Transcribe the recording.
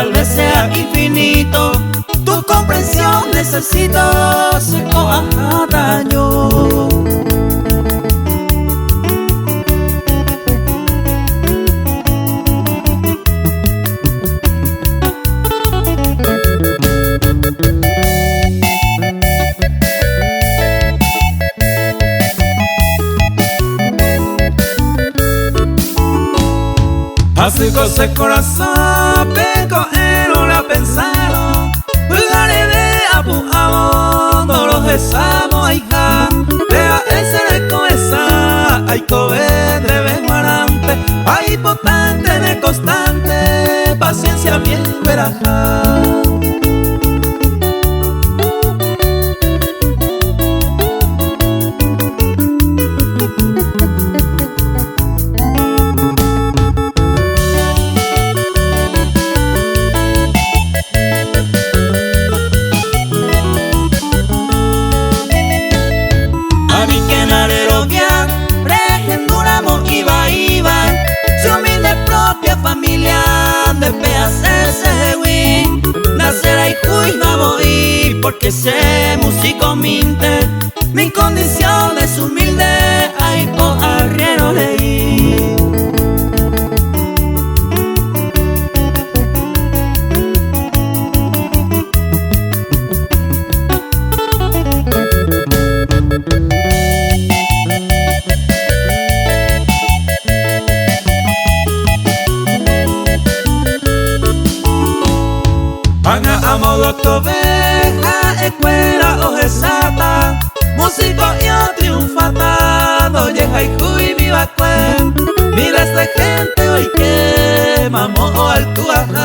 tal vez sea infinito. Tu comprensión necesito, seco daño. Así cose corazón, peco no la pensaron. Pugare de apu amo, dolo jesamo aija. Vea ese de coesa, ay cobe de guarante. Ay potente de constante, paciencia bien verajá. Porque sé músico minte, mi condición es humilde, ay po arriero leí. Anga amo oveja, escuela o jesata, músico yo triunfata, doye haiku y viva cuen. Mira esta gente hoy que mamó al tuaja.